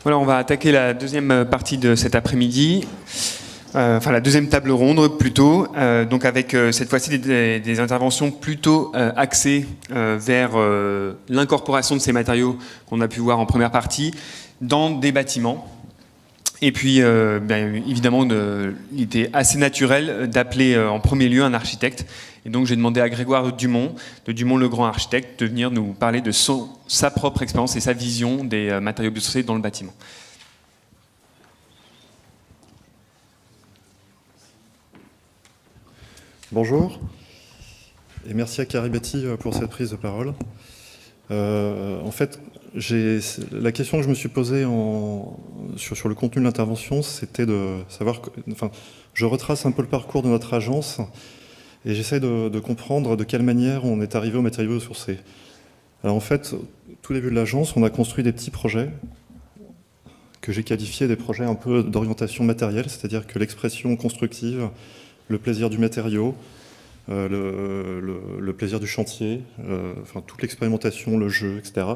Voilà, on va attaquer la deuxième partie de cet après-midi, enfin la deuxième table ronde plutôt, donc avec cette fois-ci des interventions plutôt axées vers l'incorporation de ces matériaux qu'on a pu voir en première partie dans des bâtiments. Et puis, évidemment, il était assez naturel d'appeler en premier lieu un architecte. Et donc, j'ai demandé à Grégoire Dumont, de Dumont le Grand Architecte, de venir nous parler de sa propre expérience et sa vision des matériaux biosourcés dans le bâtiment. Bonjour, et merci à Caribati pour cette prise de parole. En fait, la question que je me suis posée sur le contenu de l'intervention, c'était de savoir... je retrace un peu le parcours de notre agence et j'essaie de comprendre de quelle manière on est arrivé aux matériaux biosourcés. Alors en fait, au tout début de l'agence, on a construit des petits projets que j'ai qualifiés des projets un peu d'orientation matérielle, c'est-à-dire que l'expression constructive, le plaisir du matériau, le plaisir du chantier, toute l'expérimentation, le jeu, etc.,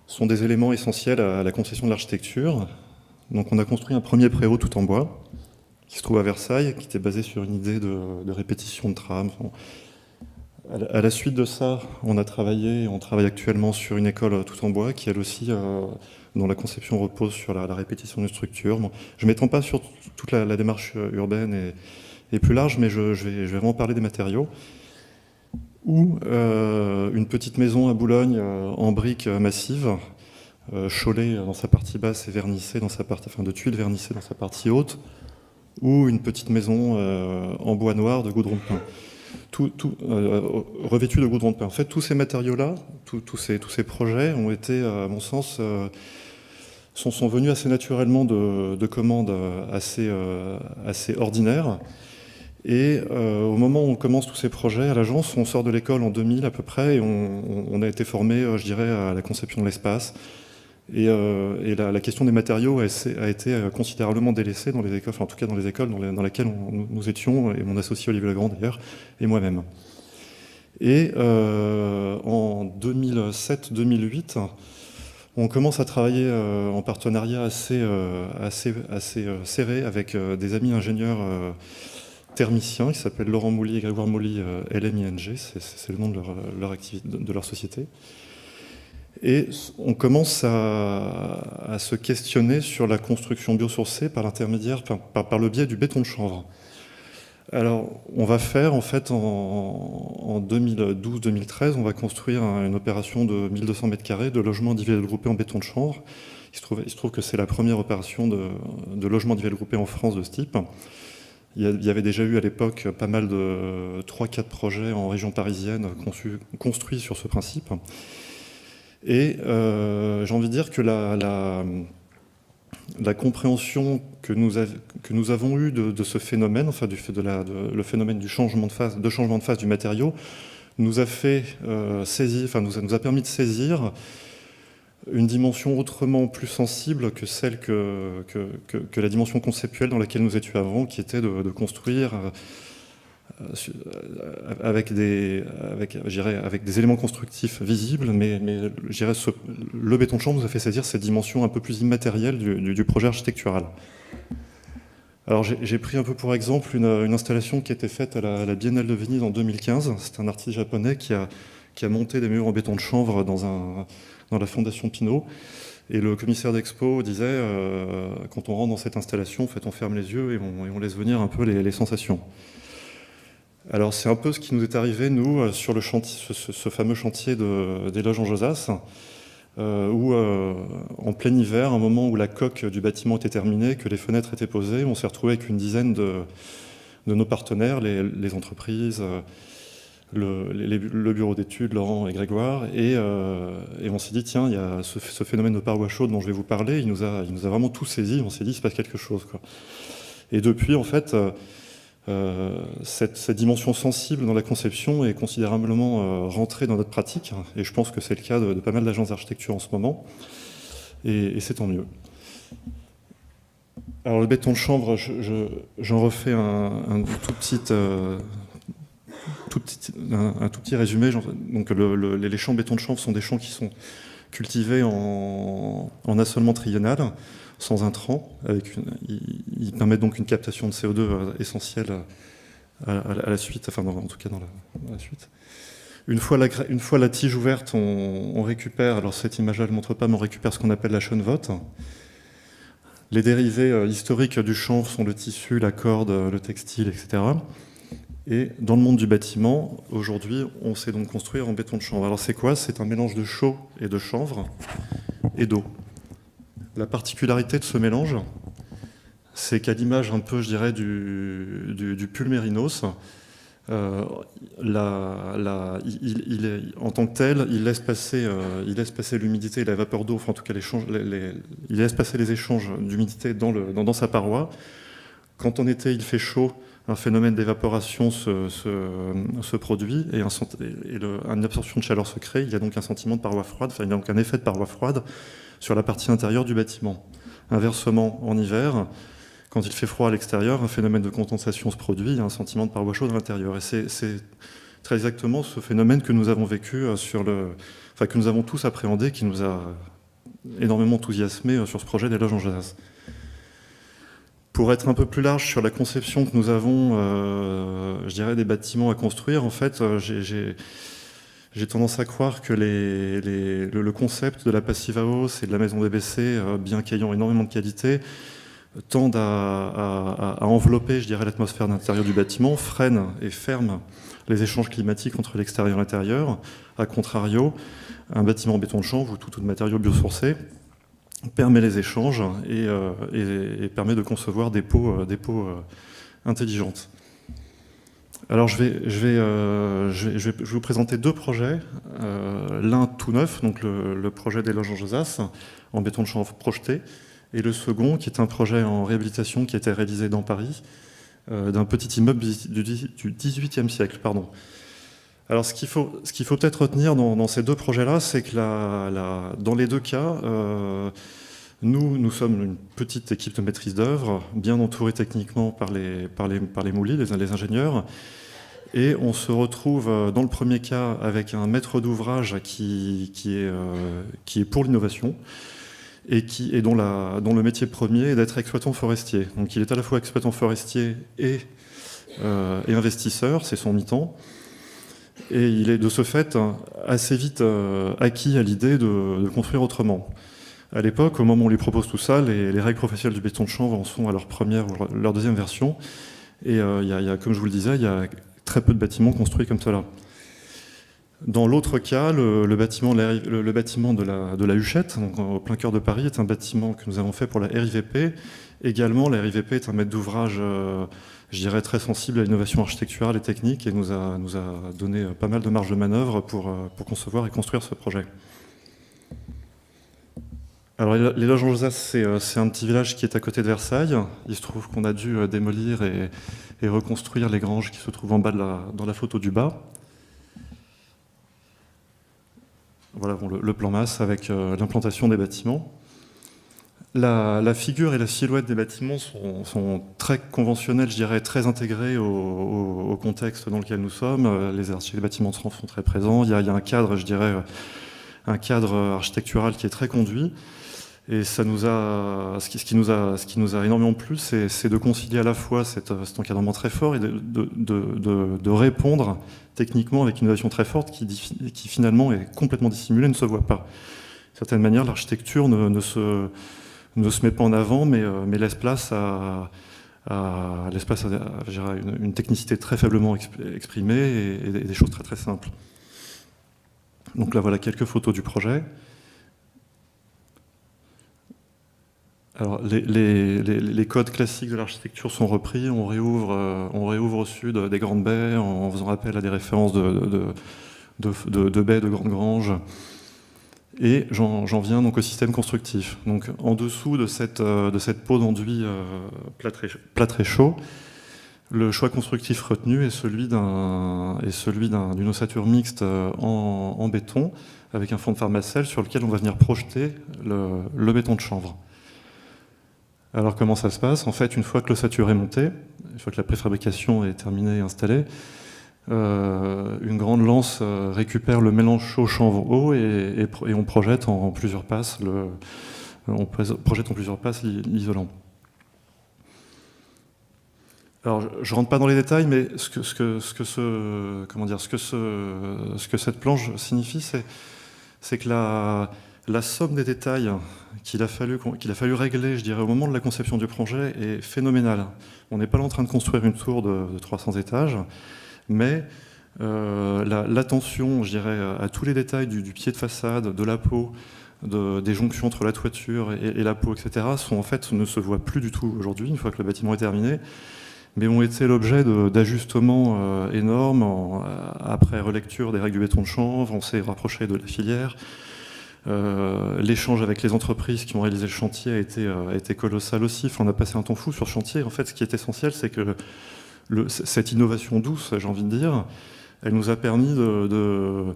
sont des éléments essentiels à la conception de l'architecture. Donc on a construit un premier préau tout en bois, qui se trouve à Versailles, qui était basé sur une idée de répétition de trame. À la suite de ça, on travaille actuellement sur une école tout en bois, qui elle aussi, dont la conception repose sur la répétition d'une structure. Bon, je ne m'étends pas sur toute la démarche urbaine et plus large, mais je vais vraiment parler des matériaux. Ou une petite maison à Boulogne en briques massives, chaulée dans sa partie basse et vernissée dans sa partie, de tuiles vernissées dans sa partie haute, ou une petite maison en bois noir de goudron de pin, revêtue de goudron de pin. En fait, tous ces matériaux-là, tous ces projets ont été, à mon sens, sont venus assez naturellement de commandes assez ordinaires. Et au moment où on commence tous ces projets à l'agence, on sort de l'école en 2000 à peu près, et on a été formé, je dirais, à la conception de l'espace. Et la question des matériaux a été considérablement délaissée dans les écoles, enfin en tout cas dans les écoles dans lesquelles nous étions, et mon associé Olivier Legrand d'ailleurs, et moi-même. Et en 2007-2008, on commence à travailler en partenariat assez serré avec des amis ingénieurs thermiciens qui s'appellent Laurent Mouly et Grégoire Mouly, LMING, c'est le nom de leur société. Et on commence à se questionner sur la construction biosourcée par le biais du béton de chanvre. Alors, on va faire, en fait, en 2012-2013, on va construire une opération de 1200 m² de logement individuel groupé en béton de chanvre. Il se trouve que c'est la première opération de logement individuel groupé en France de ce type. Il y avait déjà eu à l'époque pas mal de 3-4 projets en région parisienne construits sur ce principe. Et j'ai envie de dire que la compréhension que nous avons eue de ce phénomène, enfin le phénomène du changement de phase du matériau, nous a fait nous a permis de saisir une dimension autrement plus sensible que celle que la dimension conceptuelle dans laquelle nous étions avant, qui était de construire avec des éléments constructifs visibles, mais je dirais le béton de chanvre nous a fait saisir cette dimension un peu plus immatérielle du projet architectural. Alors j'ai pris un peu pour exemple une installation qui a été faite à la Biennale de Venise en 2015. C'est un artiste japonais qui a monté des murs en béton de chanvre dans la fondation Pinault. Et le commissaire d'expo disait, quand on rentre dans cette installation, en fait, on ferme les yeux et on laisse venir un peu les sensations. Alors c'est un peu ce qui nous est arrivé, nous, sur le chantier, ce fameux chantier des loges en Josas, où en plein hiver, un moment où la coque du bâtiment était terminée, que les fenêtres étaient posées, on s'est retrouvé avec une dizaine de nos partenaires, les entreprises, le bureau d'études, Laurent et Grégoire, et on s'est dit, tiens, il y a ce phénomène de parois chaudes dont je vais vous parler, il nous a vraiment tout saisi, on s'est dit, il se passe quelque chose, quoi. Et depuis, en fait, cette dimension sensible dans la conception est considérablement rentrée dans notre pratique, et je pense que c'est le cas de pas mal d'agences d'architecture en ce moment, et c'est tant mieux. Alors le béton de chanvre, j'en refais un tout petit résumé. Donc les champs béton de chanvre sont des champs qui cultivé en assolement triennal, sans intrants. Il permet donc une captation de CO2 essentielle à la suite, enfin en tout cas dans la suite. Une fois la tige ouverte, on récupère, alors cette image-là ne le montre pas, mais on récupère ce qu'on appelle la chenovote. Les dérivés historiques du chanvre sont le tissu, la corde, le textile, etc. Et dans le monde du bâtiment, aujourd'hui, on sait donc construire en béton de chanvre. Alors c'est quoi? C'est un mélange de chaux et de chanvre et d'eau. La particularité de ce mélange, c'est qu'à l'image un peu, je dirais, du pulmérinos, en tant que tel, il laisse passer l'humidité et la vapeur d'eau, enfin en tout cas il laisse passer les échanges d'humidité dans sa paroi. Quand en été il fait chaud, un phénomène d'évaporation se produit et une absorption de chaleur se crée. Il y a donc un sentiment de paroi froide, enfin il y a donc un effet de paroi froide sur la partie intérieure du bâtiment. Inversement, en hiver, quand il fait froid à l'extérieur, un phénomène de condensation se produit, il y a un sentiment de paroi chaude à l'intérieur. Et c'est très exactement ce phénomène que nous avons vécu que nous avons tous appréhendé, qui nous a énormément enthousiasmés sur ce projet des loges en Josas. Pour être un peu plus large sur la conception que nous avons, je dirais, des bâtiments à construire, en fait, j'ai tendance à croire que le concept de la passive house et de la maison DBC, bien qu'ayant énormément de qualité, tendent à envelopper, je dirais, l'atmosphère d'intérieur du bâtiment, freinent et ferment les échanges climatiques entre l'extérieur et l'intérieur. A contrario, un bâtiment en béton de chanvre ou tout de matériaux biosourcés permet les échanges et permet de concevoir des pots intelligentes. Alors je vais vous présenter deux projets, l'un tout neuf, donc le projet des loges en Josas, en béton de chanvre projeté, et le second, qui est un projet en réhabilitation qui a été réalisé dans Paris, d'un petit immeuble du XVIIIe siècle. Pardon. Alors ce qu'il faut peut-être retenir dans ces deux projets-là, c'est que dans les deux cas, nous sommes une petite équipe de maîtrise d'œuvre, bien entourée techniquement par les moulis, les ingénieurs, et on se retrouve dans le premier cas avec un maître d'ouvrage qui est pour l'innovation, et dont le métier premier est d'être exploitant forestier. Donc il est à la fois exploitant forestier et investisseur, c'est son mi-temps, et il est de ce fait assez vite acquis à l'idée de construire autrement. À l'époque, au moment où on lui propose tout ça, les règles professionnelles du béton de chanvre en sont à leur première ou leur deuxième version, et comme je vous le disais, il y a très peu de bâtiments construits comme cela. Dans l'autre cas, le bâtiment de la Huchette, donc au plein cœur de Paris, est un bâtiment que nous avons fait pour la RIVP. Également, la RIVP est un maître d'ouvrage, je dirais, très sensible à l'innovation architecturale et technique et nous a donné pas mal de marge de manœuvre pour concevoir et construire ce projet. Alors, les loges en Josas, c'est un petit village qui est à côté de Versailles. Il se trouve qu'on a dû démolir et reconstruire les granges qui se trouvent en bas dans la photo du bas. Voilà le plan masse avec l'implantation des bâtiments. La figure et la silhouette des bâtiments sont très conventionnelles, je dirais, très intégrées au contexte dans lequel nous sommes. Les architectes des bâtiments sont très présents. Il y a un cadre, je dirais, un cadre architectural qui est très conduit. Et ce qui nous a énormément plu, c'est de concilier à la fois cet encadrement très fort et de répondre techniquement avec une innovation très forte qui finalement est complètement dissimulée, ne se voit pas. De certaine manière, l'architecture ne se met pas en avant, mais laisse place à une technicité très faiblement exprimée et des choses très très simples. Donc là, voilà quelques photos du projet. Alors, les codes classiques de l'architecture sont repris. On réouvre au sud des grandes baies en faisant appel à des références de baies, de grandes granges. Et j'en viens donc au système constructif. Donc, en dessous de cette peau d'enduit plâtré chaud, le choix constructif retenu est celui d'une ossature mixte en béton avec un fond de pharmacelle sur lequel on va venir projeter le béton de chanvre. Alors comment ça se passe? En fait, une fois que l'ossature est montée, une fois que la préfabrication est terminée et installée, une grande lance récupère le mélange chaud-chanvre-eau et on projette en plusieurs passes l'isolant. Alors, je ne rentre pas dans les détails, mais ce que cette planche signifie, c'est que la somme des détails qu'il a fallu régler, je dirais, au moment de la conception du projet est phénoménale. On n'est pas là en train de construire une tour de 300 étages, mais l'attention, je dirais, à tous les détails du pied de façade, de la peau, des jonctions entre la toiture et la peau, etc., ne se voient plus du tout aujourd'hui, une fois que le bâtiment est terminé, mais ont été l'objet d'ajustements énormes. Après relecture des règles du béton de chanvre, on s'est rapproché de la filière. L'échange avec les entreprises qui ont réalisé le chantier a été colossal aussi. Enfin, on a passé un temps fou sur ce chantier. En fait, ce qui est essentiel, c'est que cette innovation douce, j'ai envie de dire, elle nous a permis de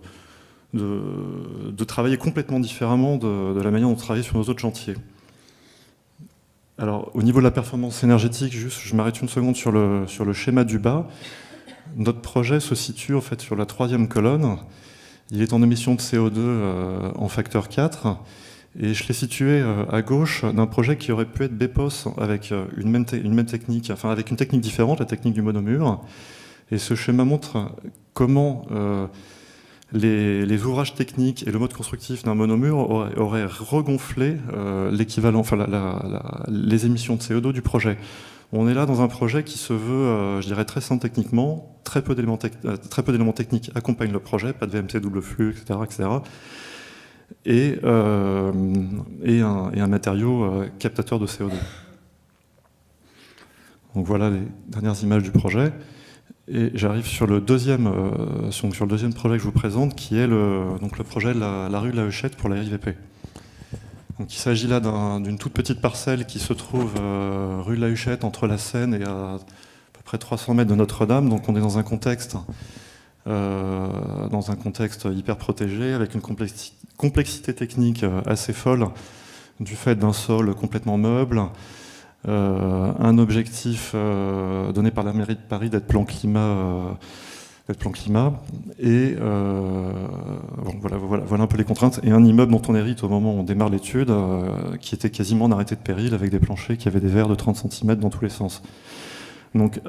travailler complètement différemment de la manière dont on travaillait sur nos autres chantiers. Alors, au niveau de la performance énergétique, juste, je m'arrête une seconde sur le schéma du bas. Notre projet se situe en fait sur la 3e colonne. Il est en émission de CO2 en facteur 4. Et je l'ai situé à gauche d'un projet qui aurait pu être BEPOS avec une même technique, enfin avec une technique différente, la technique du monomure. Et ce schéma montre comment les ouvrages techniques et le mode constructif d'un monomure auraient regonflé l'équivalent, enfin les émissions de CO2 du projet. On est là dans un projet qui se veut, je dirais, très simple techniquement, très peu d'éléments techniques accompagnent le projet, pas de VMC double flux, etc. Et un matériau captateur de CO2. Donc voilà les dernières images du projet. Et j'arrive sur le deuxième projet que je vous présente, qui est le projet de la rue de la Huchette pour la RIVP. Donc il s'agit là d'une toute petite parcelle qui se trouve rue de la Huchette, entre la Seine et à peu près 300 mètres de Notre-Dame. Donc on est dans un contexte hyper protégé, avec une complexité technique assez folle, du fait d'un sol complètement meuble, un objectif donné par la mairie de Paris d'être plan climat, et voilà un peu les contraintes, et un immeuble dont on hérite au moment où on démarre l'étude, qui était quasiment en arrêté de péril, avec des planchers qui avaient des verres de 30 cm dans tous les sens. Donc,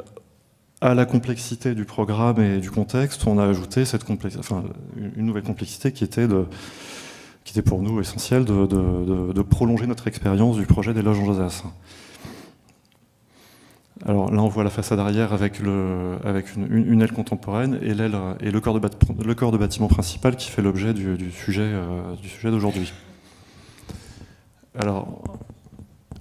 à la complexité du programme et du contexte, on a ajouté une nouvelle complexité qui était pour nous essentielle de prolonger notre expérience du projet des loges en Josas. Alors là, on voit la façade arrière avec une aile contemporaine et le corps de bâtiment principal qui fait l'objet du sujet d'aujourd'hui. Alors,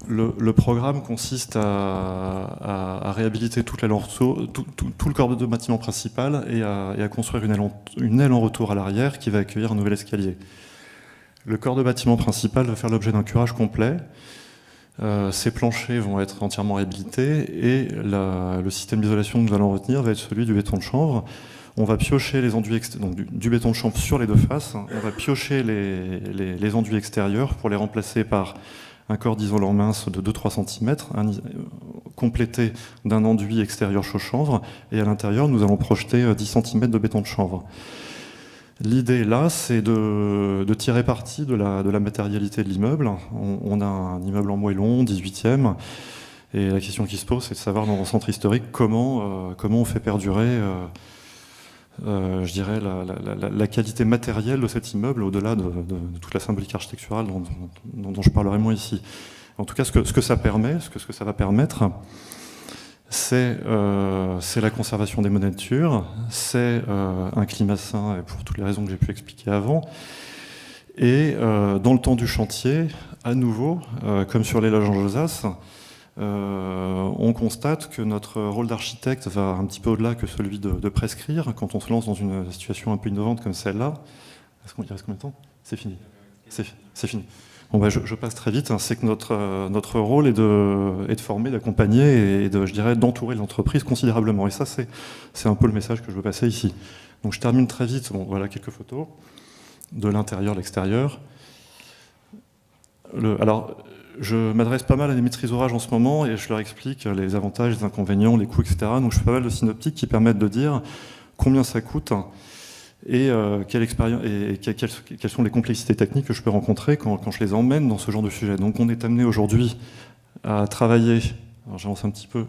le programme consiste à réhabiliter tout le corps de bâtiment principal et à construire une aile en retour à l'arrière qui va accueillir un nouvel escalier. Le corps de bâtiment principal va faire l'objet d'un curage complet. Ces planchers vont être entièrement réhabilités et le système d'isolation que nous allons retenir va être celui du béton de chanvre. On va piocher les enduits donc du béton de chanvre sur les deux faces. On va piocher les enduits extérieurs pour les remplacer par un corps d'isolant mince de 2-3 cm, complété d'un enduit extérieur chaud chanvre. Et à l'intérieur, nous allons projeter 10 cm de béton de chanvre. L'idée là, c'est de tirer parti de la matérialité de l'immeuble. On a un immeuble en moellon, 18e, et la question qui se pose, c'est de savoir dans un centre historique comment on fait perdurer, je dirais, la qualité matérielle de cet immeuble au-delà de toute la symbolique architecturale dont je parlerai moins ici. En tout cas, ce que ça permet, ce que ça va permettre, c'est la conservation des monétures, c'est un climat sain, pour toutes les raisons que j'ai pu expliquer avant. Et dans le temps du chantier, à nouveau, comme sur les loges en Josas, on constate que notre rôle d'architecte va un petit peu au-delà que celui de prescrire. Quand on se lance dans une situation un peu innovante comme celle-là, il reste combien de temps ? C'est fini. C'est fini. Bon, bah, je passe très vite. C'est que notre rôle est de former, d'accompagner et je dirais, d'entourer l'entreprise considérablement. Et ça, c'est un peu le message que je veux passer ici. Donc je termine très vite. Bon, voilà quelques photos de l'intérieur, l'extérieur. Alors, je m'adresse pas mal à des maîtrises d'ouvrage en ce moment et je leur explique les avantages, les inconvénients, les coûts, etc. Donc je fais pas mal de synoptiques qui permettent de dire combien ça coûte et quelles sont les complexités techniques que je peux rencontrer quand je les emmène dans ce genre de sujet. Donc on est amené aujourd'hui à travailler, alors j'avance un petit peu,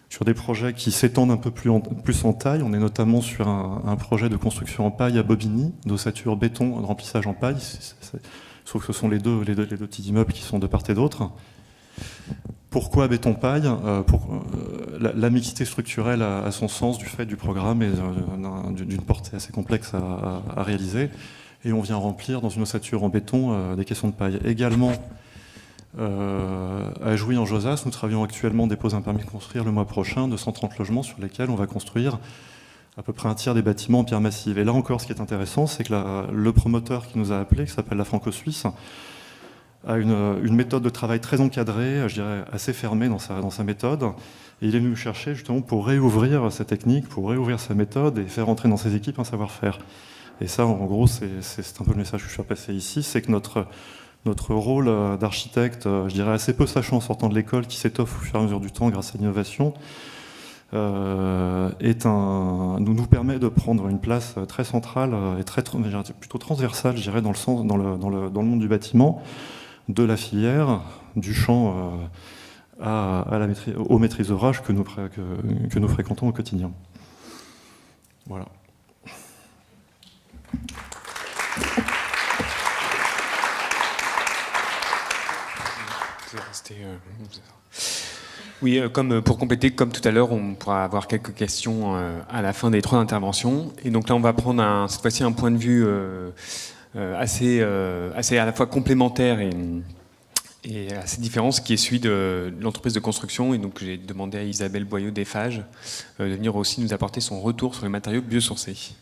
sur des projets qui s'étendent un peu plus en taille. On est notamment sur un projet de construction en paille à Bobigny, d'ossature béton, de remplissage en paille. Sauf que ce sont les deux petits immeubles qui sont de part et d'autre. Pourquoi béton-paille? La mixité structurelle a son sens du fait du programme et d'une portée assez complexe à réaliser. Et on vient remplir dans une ossature en béton des caissons de paille. Également, à Jouy en Josas, nous travaillons actuellement, on dépose un permis de construire le mois prochain de 130 logements sur lesquels on va construire à peu près un tiers des bâtiments en pierre massive. Et là encore, ce qui est intéressant, c'est que le promoteur qui nous a appelés, qui s'appelle la Franco-Suisse, a une méthode de travail très encadrée, je dirais assez fermée dans sa méthode. Et il est venu nous chercher justement pour réouvrir sa technique, pour réouvrir sa méthode et faire entrer dans ses équipes un savoir-faire. Et ça, en gros, c'est un peu le message que je suis passer ici, c'est que notre rôle d'architecte, je dirais assez peu sachant en sortant de l'école, qui s'étoffe au fur et à mesure du temps grâce à l'innovation, nous permet de prendre une place très centrale et plutôt transversale, je dirais, dans le monde du bâtiment, de la filière, du champ aux maîtrises d'ouvrage que nous fréquentons au quotidien. Voilà. Oui, comme pour compléter, comme tout à l'heure, on pourra avoir quelques questions à la fin des 3 interventions. Et donc là, on va prendre cette fois-ci un point de vue assez à la fois complémentaire et assez différent, ce qui est celui de l'entreprise de construction. Et donc j'ai demandé à Isabelle Boyot d'Eiffage de venir aussi nous apporter son retour sur les matériaux biosourcés.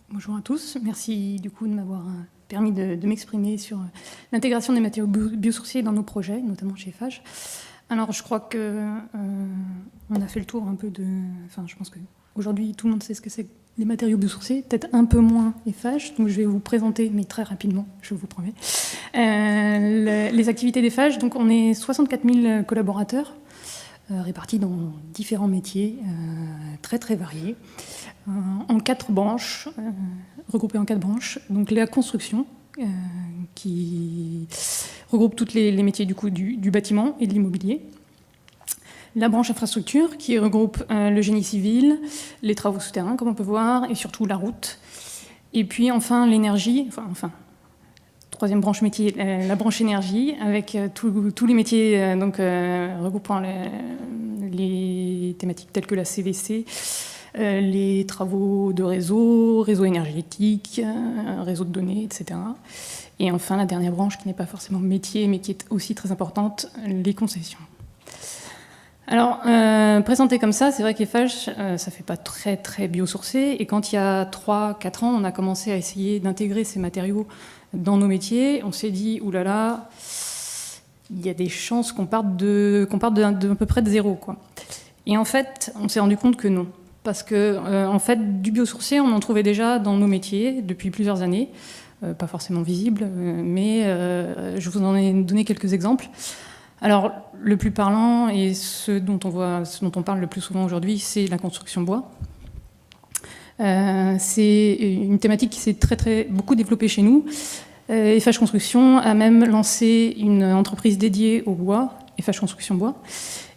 Bonjour à tous, merci du coup de m'avoir permis de m'exprimer sur l'intégration des matériaux biosourcés dans nos projets, notamment chez Eiffage. Alors je crois qu'on a fait le tour un peu je pense qu'aujourd'hui tout le monde sait ce que c'est les matériaux biosourcés, peut-être un peu moins Eiffage, donc je vais vous présenter, mais très rapidement, je vous promets, les activités d'Eiffage. Donc on est 64 000 collaborateurs, répartis dans différents métiers très très variés, en 4 branches, regroupées en 4 branches. Donc la construction, qui regroupe tous les métiers du bâtiment et de l'immobilier. La branche infrastructure, qui regroupe le génie civil, les travaux souterrains, comme on peut voir, et surtout la route. Et puis enfin l'énergie, troisième branche métier, la branche énergie, avec tous les métiers regroupant les thématiques telles que la CVC, les travaux de réseau énergétique, réseau de données, etc. Et enfin la dernière branche qui n'est pas forcément métier, mais qui est aussi très importante, les concessions. Alors, présenté comme ça, c'est vrai qu'Eiffage, ça fait pas très très biosourcé, et quand il y a 3-4 ans, on a commencé à essayer d'intégrer ces matériaux dans nos métiers, on s'est dit, oulala, il y a des chances qu'on parte de à peu près de zéro, quoi. Et en fait, on s'est rendu compte que non. Parce que, en fait, du biosourcé, on en trouvait déjà dans nos métiers depuis plusieurs années, pas forcément visible, mais je vous en ai donné quelques exemples. Alors, le plus parlant et ce dont on parle le plus souvent aujourd'hui, c'est la construction bois. C'est une thématique qui s'est beaucoup développée chez nous. Eiffage Construction a même lancé une entreprise dédiée au bois, Eiffage Construction Bois.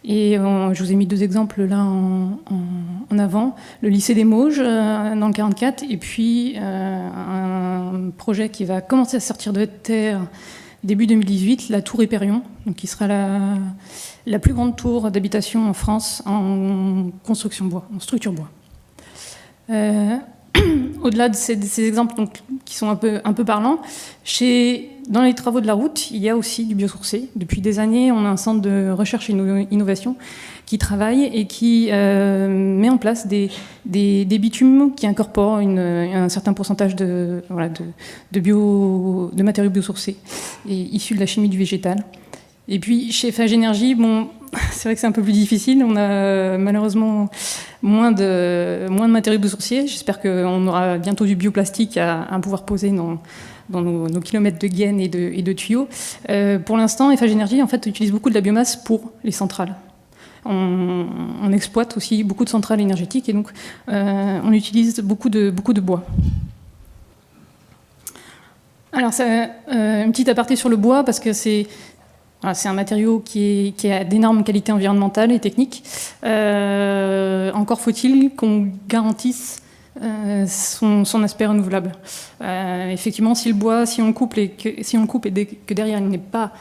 Et je vous ai mis 2 exemples là en avant. Le lycée des Mauges, dans le 44, et puis un projet qui va commencer à sortir de terre début 2018, la tour Épérion, donc qui sera la plus grande tour d'habitation en France en construction bois, en structure bois. Au-delà de ces exemples qui sont un peu parlants, dans les travaux de la route, il y a aussi du biosourcé. Depuis des années, on a un centre de recherche et innovation qui travaille et qui met en place des bitumes qui incorporent un certain pourcentage de matériaux biosourcés et issus de la chimie du végétal. Et puis chez Eiffage Énergie, c'est vrai que c'est un peu plus difficile. On a malheureusement moins de matériaux biosourcés. J'espère qu'on aura bientôt du bioplastique à pouvoir poser dans nos kilomètres de gaines et de tuyaux. Pour l'instant, Eiffage Énergie en fait, utilise beaucoup de la biomasse pour les centrales. on exploite aussi beaucoup de centrales énergétiques et donc on utilise beaucoup de bois. Alors, une petite aparté sur le bois, parce que c'est un matériau qui a d'énormes qualités environnementales et techniques. Encore faut-il qu'on garantisse son aspect renouvelable. Effectivement, si on coupe et que derrière il n'est pas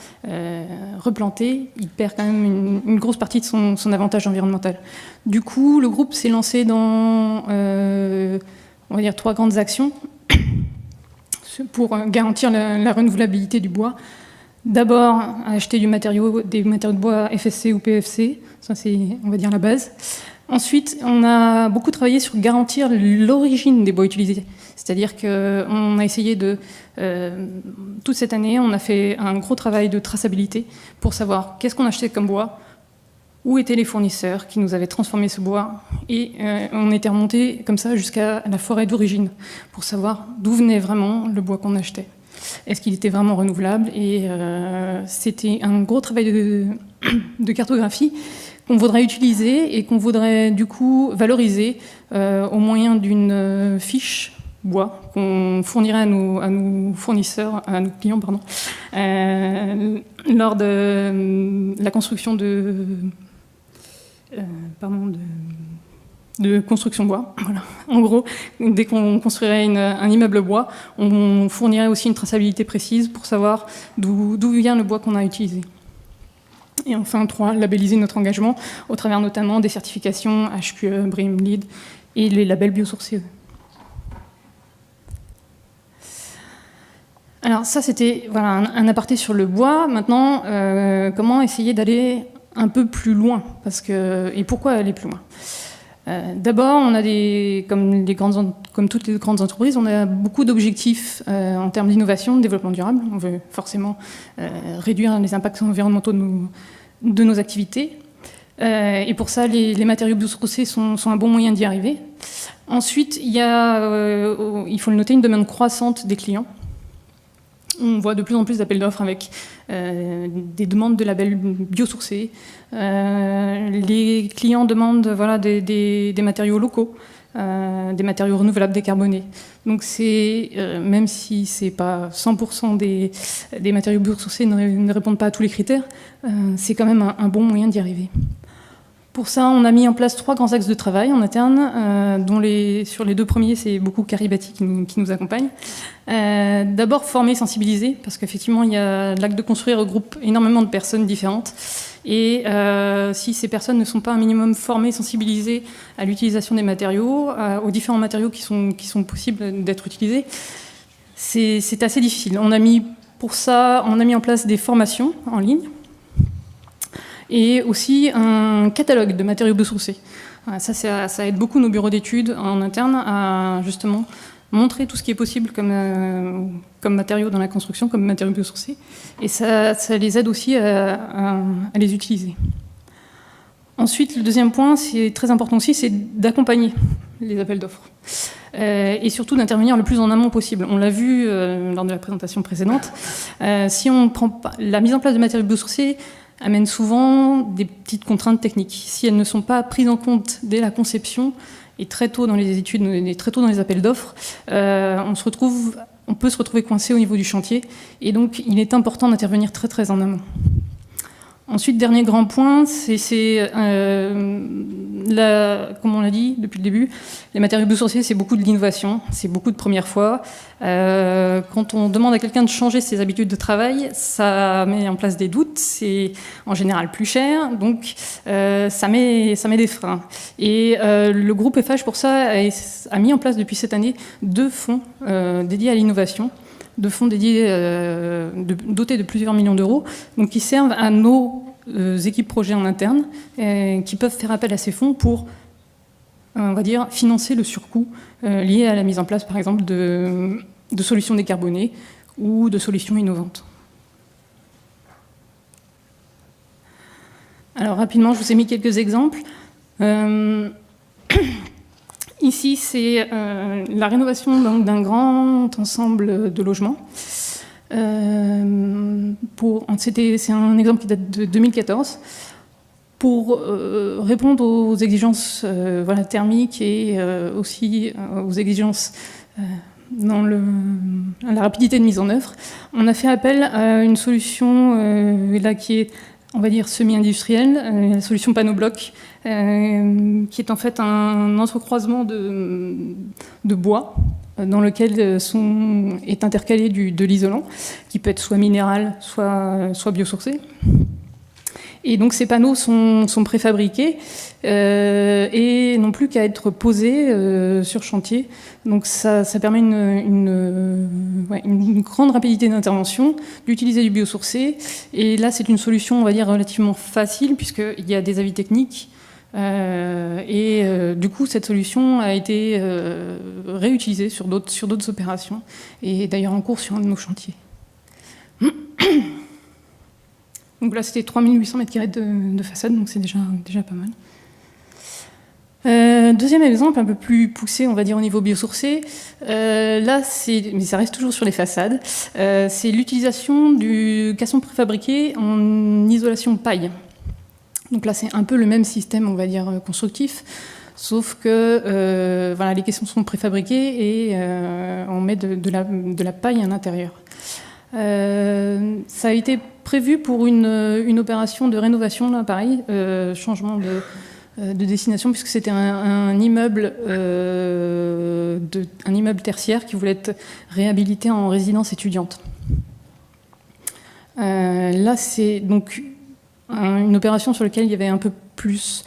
replanté, il perd quand même une grosse partie de son avantage environnemental. Du coup, le groupe s'est lancé dans, on va dire, 3 grandes actions pour garantir la renouvelabilité du bois. D'abord, acheter des matériaux de bois FSC ou PEFC, ça c'est, on va dire, la base. Ensuite, on a beaucoup travaillé sur garantir l'origine des bois utilisés. C'est-à-dire qu'on a essayé toute cette année, on a fait un gros travail de traçabilité pour savoir qu'est-ce qu'on achetait comme bois, où étaient les fournisseurs qui nous avaient transformé ce bois, et on était remonté comme ça jusqu'à la forêt d'origine pour savoir d'où venait vraiment le bois qu'on achetait. Est-ce qu'il était vraiment renouvelable? Et c'était un gros travail de cartographie qu'on voudrait utiliser et qu'on voudrait du coup valoriser au moyen d'une fiche bois qu'on fournirait à nos fournisseurs, à nos clients, pardon, lors de la construction de construction bois. Voilà. En gros, dès qu'on construirait un immeuble bois, on fournirait aussi une traçabilité précise pour savoir d'où vient le bois qu'on a utilisé. Et enfin, 3, labelliser notre engagement au travers notamment des certifications HQE, BREEAM, LEED et les labels biosourcés. Alors ça, c'était voilà, un aparté sur le bois. Maintenant, comment essayer d'aller un peu plus loin et pourquoi aller plus loin? D'abord, on a comme toutes les grandes entreprises, on a beaucoup d'objectifs en termes d'innovation, de développement durable. On veut forcément réduire les impacts environnementaux de nos activités. Et pour ça, les matériaux biosourcés sont un bon moyen d'y arriver. Ensuite, il faut le noter, une demande croissante des clients. On voit de plus en plus d'appels d'offres avec des demandes de labels biosourcés. Les clients demandent des matériaux locaux, des matériaux renouvelables décarbonés. Donc même si c'est pas 100% des matériaux biosourcés ne répondent pas à tous les critères, c'est quand même un bon moyen d'y arriver. Pour ça, on a mis en place 3 grands axes de travail en interne, dont sur les 2 premiers, c'est beaucoup Caribati qui nous accompagne. D'abord, former, sensibiliser, parce qu'effectivement, l'acte de construire regroupe énormément de personnes différentes. Et si ces personnes ne sont pas un minimum formées, sensibilisées à l'utilisation des matériaux, aux différents matériaux qui sont possibles d'être utilisés, c'est assez difficile. Pour ça, on a mis en place des formations en ligne, et aussi un catalogue de matériaux biosourcés. Ça aide beaucoup nos bureaux d'études en interne à justement montrer tout ce qui est possible comme matériaux dans la construction, comme matériaux biosourcés, et ça les aide aussi à les utiliser. Ensuite, le deuxième point, c'est très important aussi, c'est d'accompagner les appels d'offres. Et surtout d'intervenir le plus en amont possible. On l'a vu lors de la présentation précédente. Si on ne prend pas la mise en place de matériaux biosourcés, amène souvent des petites contraintes techniques. Si elles ne sont pas prises en compte dès la conception et très tôt dans les études et très tôt dans les appels d'offres, on peut se retrouver coincé au niveau du chantier. Et donc, il est important d'intervenir très très en amont. Ensuite, dernier grand point, comme on l'a dit depuis le début, les matériaux biosourcés, c'est beaucoup de l'innovation, c'est beaucoup de premières fois. Quand on demande à quelqu'un de changer ses habitudes de travail, ça met en place des doutes, c'est en général plus cher, donc ça met des freins. Et le groupe FH, pour ça, a mis en place depuis cette année 2 fonds dédiés à l'innovation, 2 fonds dédiés, dotés de plusieurs millions d'euros, donc qui servent à nos équipes projets en interne, qui peuvent faire appel à ces fonds pour, on va dire, financer le surcoût lié à la mise en place, par exemple, de solutions décarbonées ou de solutions innovantes. Alors rapidement, je vous ai mis quelques exemples. Ici, c'est la rénovation d'un grand ensemble de logements. C'est un exemple qui date de 2014. pour répondre aux exigences voilà, thermiques et aussi aux exigences dans la rapidité de mise en œuvre, on a fait appel à une solution là, qui est, on va dire, semi-industrielle, la solution panneau-bloc, qui est en fait un entrecroisement de bois dans lequel est intercalé de l'isolant, qui peut être soit minéral, soit biosourcé. Et donc ces panneaux sont préfabriqués et n'ont plus qu'à être posés sur chantier. Donc ça permet une grande rapidité d'intervention, d'utiliser du biosourcé. Et là, c'est une solution, on va dire, relativement facile, puisqu'il y a des avis techniques. Du coup, cette solution a été réutilisée sur d'autres opérations, et d'ailleurs en cours sur un de nos chantiers. Donc là, c'était 3800 m² de façade, donc c'est déjà pas mal. Deuxième exemple, un peu plus poussé, on va dire, au niveau biosourcé. Là, mais ça reste toujours sur les façades. C'est l'utilisation du caisson préfabriqué en isolation paille. Donc là, c'est un peu le même système, on va dire, constructif, sauf que voilà, les caissons sont préfabriqués et on met de la paille à l'intérieur. Ça a été prévu pour une opération de rénovation, là, pareil, changement de destination, puisque c'était un immeuble tertiaire qui voulait être réhabilité en résidence étudiante. Là, c'est donc une opération sur laquelle il y avait un peu plus...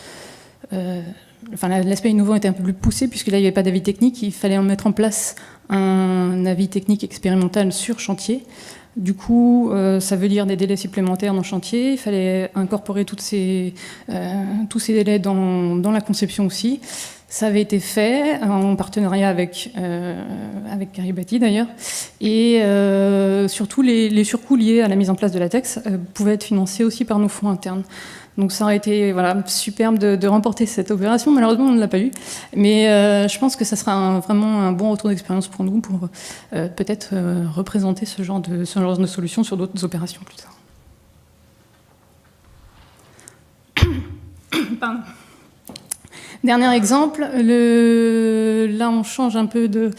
l'aspect innovant était un peu plus poussé, puisque là, il n'y avait pas d'avis technique. Il fallait mettre en place un avis technique expérimental sur chantier. Du coup, ça veut dire des délais supplémentaires dans le chantier. Il fallait incorporer tous ces délais dans la conception aussi. Ça avait été fait en partenariat avec Caribati d'ailleurs. Et surtout, les surcoûts liés à la mise en place de la TEX pouvaient être financés aussi par nos fonds internes. Donc ça aurait été voilà, superbe de remporter cette opération. Malheureusement, on ne l'a pas eu. Mais je pense que ça sera vraiment un bon retour d'expérience pour nous pour peut-être représenter ce genre de solution sur d'autres opérations plus tard. Pardon. Dernier exemple, là on change un peu de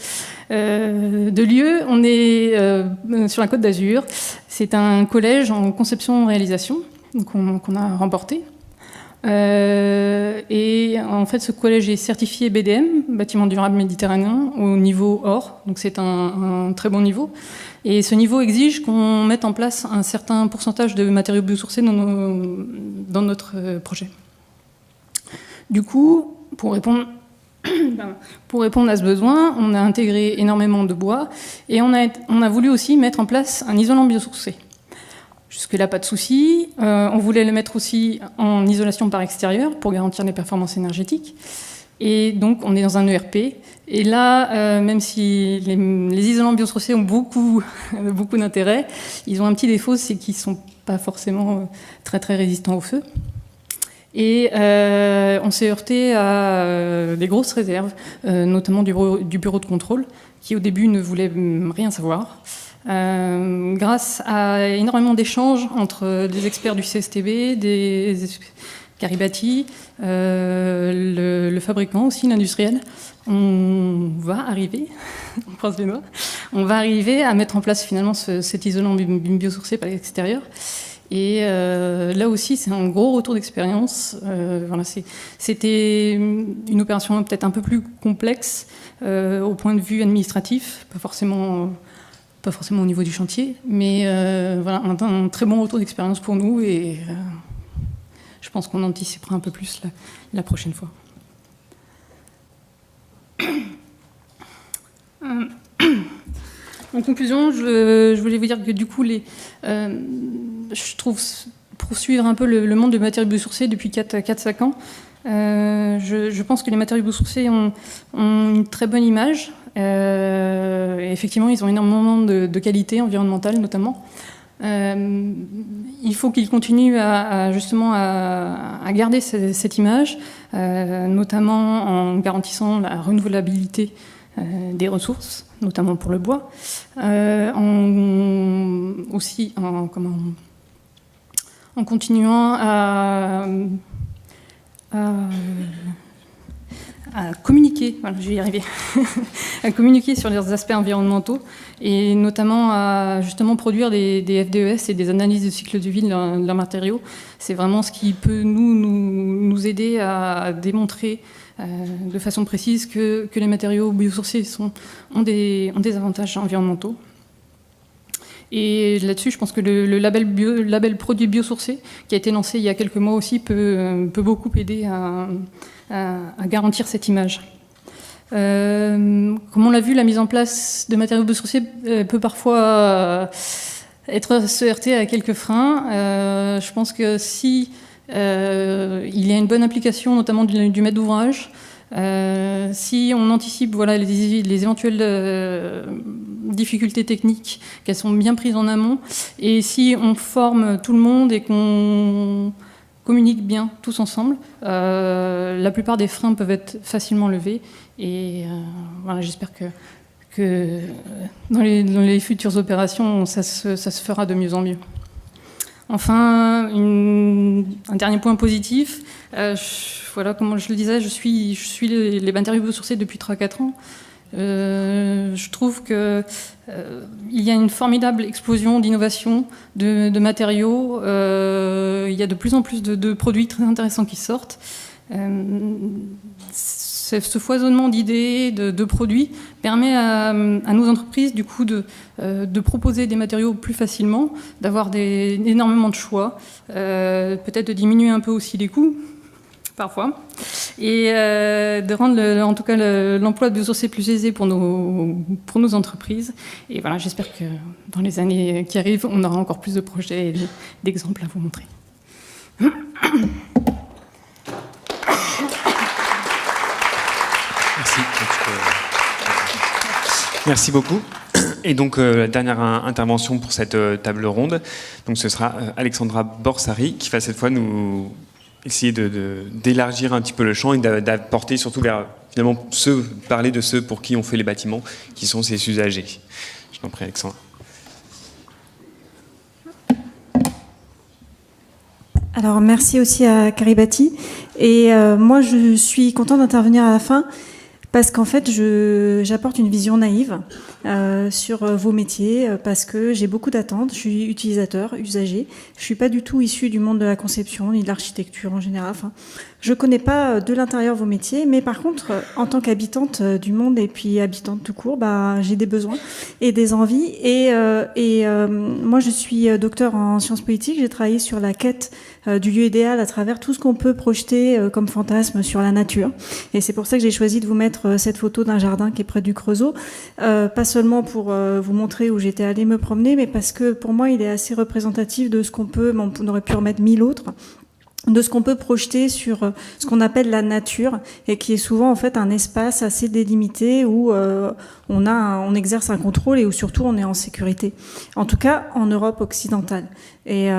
lieu. On est sur la Côte d'Azur. C'est un collège en conception-réalisation qu'on a remporté. Et en fait, ce collège est certifié BDM, bâtiment durable méditerranéen, au niveau OR. Donc c'est un très bon niveau. Et ce niveau exige qu'on mette en place un certain pourcentage de matériaux biosourcés dans notre projet. Du coup, pour répondre à ce besoin, on a intégré énormément de bois et on a voulu aussi mettre en place un isolant biosourcé. Jusque-là, pas de souci. On voulait le mettre aussi en isolation par extérieur pour garantir les performances énergétiques. Et donc, on est dans un ERP. Et là, même si les isolants biosourcés ont beaucoup d'intérêt, ils ont un petit défaut, c'est qu'ils ne sont pas forcément très, très résistants au feu. Et on s'est heurté à des grosses réserves, notamment du bureau de contrôle, qui au début ne voulait rien savoir. Grâce à énormément d'échanges entre des experts du CSTB, des Caribati, le fabricant aussi, l'industriel, on va arriver, on croise les doigts, on va arriver à mettre en place finalement cet isolant biosourcé par l'extérieur. Et là aussi, c'est un gros retour d'expérience. Voilà, c'était une opération peut-être un peu plus complexe au point de vue administratif, pas forcément au niveau du chantier, mais voilà, un très bon retour d'expérience pour nous et je pense qu'on anticipera un peu plus la prochaine fois. En conclusion, je voulais vous dire que du coup, je trouve, pour suivre un peu le monde des matériaux biosourcés depuis 4-5 ans, je pense que les matériaux biosourcés ont une très bonne image. Et effectivement, ils ont énormément de qualité environnementale, notamment. Il faut qu'ils continuent justement à garder cette image, notamment en garantissant la renouvelabilité des ressources, notamment pour le bois, aussi en continuant à à communiquer, voilà, je vais y arriver, à communiquer sur leurs aspects environnementaux et notamment à justement produire des FDES et des analyses de cycle de vie de leurs matériaux. C'est vraiment ce qui peut nous aider à démontrer de façon précise que les matériaux biosourcés ont des avantages environnementaux. Et là-dessus, je pense que le label produit biosourcé, qui a été lancé il y a quelques mois aussi, peut beaucoup aider à garantir cette image. Comme on l'a vu, la mise en place de matériaux biosourcés peut parfois se heurter à quelques freins. Je pense que si il y a une bonne application, notamment du maître d'ouvrage, si on anticipe les éventuelles difficultés techniques, qu'elles sont bien prises en amont, et si on forme tout le monde et qu'on communique bien tous ensemble, la plupart des freins peuvent être facilement levés. Et j'espère que dans les futures opérations, ça se fera de mieux en mieux. Enfin, un dernier point positif. Comme je le disais, je suis les matériaux biosourcés depuis 3-4 ans. Je trouve qu'il y a une formidable explosion d'innovation de matériaux. Il y a de plus en plus de produits très intéressants qui sortent. Ce foisonnement d'idées, de produits, permet à nos entreprises du coup de proposer des matériaux plus facilement, d'avoir énormément de choix, peut-être de diminuer un peu aussi les coûts, parfois, et de rendre en tout cas l'emploi de biosourcés plus aisé pour nos entreprises. Et voilà, j'espère que dans les années qui arrivent, on aura encore plus de projets et d'exemples à vous montrer. Merci beaucoup. Et donc, la dernière intervention pour cette table ronde, donc ce sera Alexandra Borsari qui va cette fois nous essayer d'élargir un petit peu le champ et d'apporter surtout vers, finalement, parler de ceux pour qui on fait les bâtiments, qui sont ces usagers. Je t'en prie, Alexandra. Alors, merci aussi à Karibati. Et moi, je suis contente d'intervenir à la fin, parce qu'en fait, j'apporte une vision naïve sur vos métiers, parce que j'ai beaucoup d'attentes. Je suis utilisateur, usager. Je suis pas du tout issue du monde de la conception ni de l'architecture en général. Enfin, je connais pas de l'intérieur vos métiers, mais par contre, en tant qu'habitante du monde et puis habitante tout court, j'ai des besoins et des envies. Et moi, je suis docteur en sciences politiques. J'ai travaillé sur la quête du lieu idéal à travers tout ce qu'on peut projeter comme fantasme sur la nature. Et c'est pour ça que j'ai choisi de vous mettre cette photo d'un jardin qui est près du Creusot, pas seulement pour vous montrer où j'étais allée me promener, mais parce que pour moi, il est assez représentatif de ce qu'on peut, on aurait pu remettre 1000 autres, de ce qu'on peut projeter sur ce qu'on appelle la nature, et qui est souvent en fait un espace assez délimité où on exerce un contrôle et où surtout on est en sécurité. En tout cas, en Europe occidentale. Et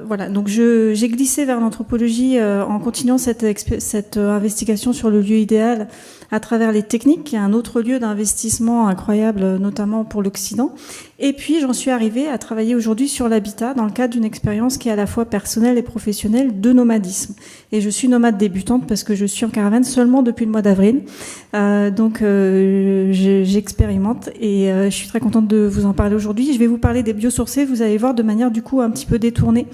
voilà, donc j'ai glissé vers l'anthropologie en continuant cette investigation sur le lieu idéal à travers les techniques, qui est un autre lieu d'investissement incroyable, notamment pour l'Occident. Et puis j'en suis arrivée à travailler aujourd'hui sur l'habitat dans le cadre d'une expérience qui est à la fois personnelle et professionnelle de nomadisme. Et je suis nomade débutante parce que je suis en caravane seulement depuis le mois d'avril. Donc j'expérimente et je suis très contente de vous en parler aujourd'hui. Je vais vous parler des biosourcés, vous allez voir de manière du coup un petit peu détournée,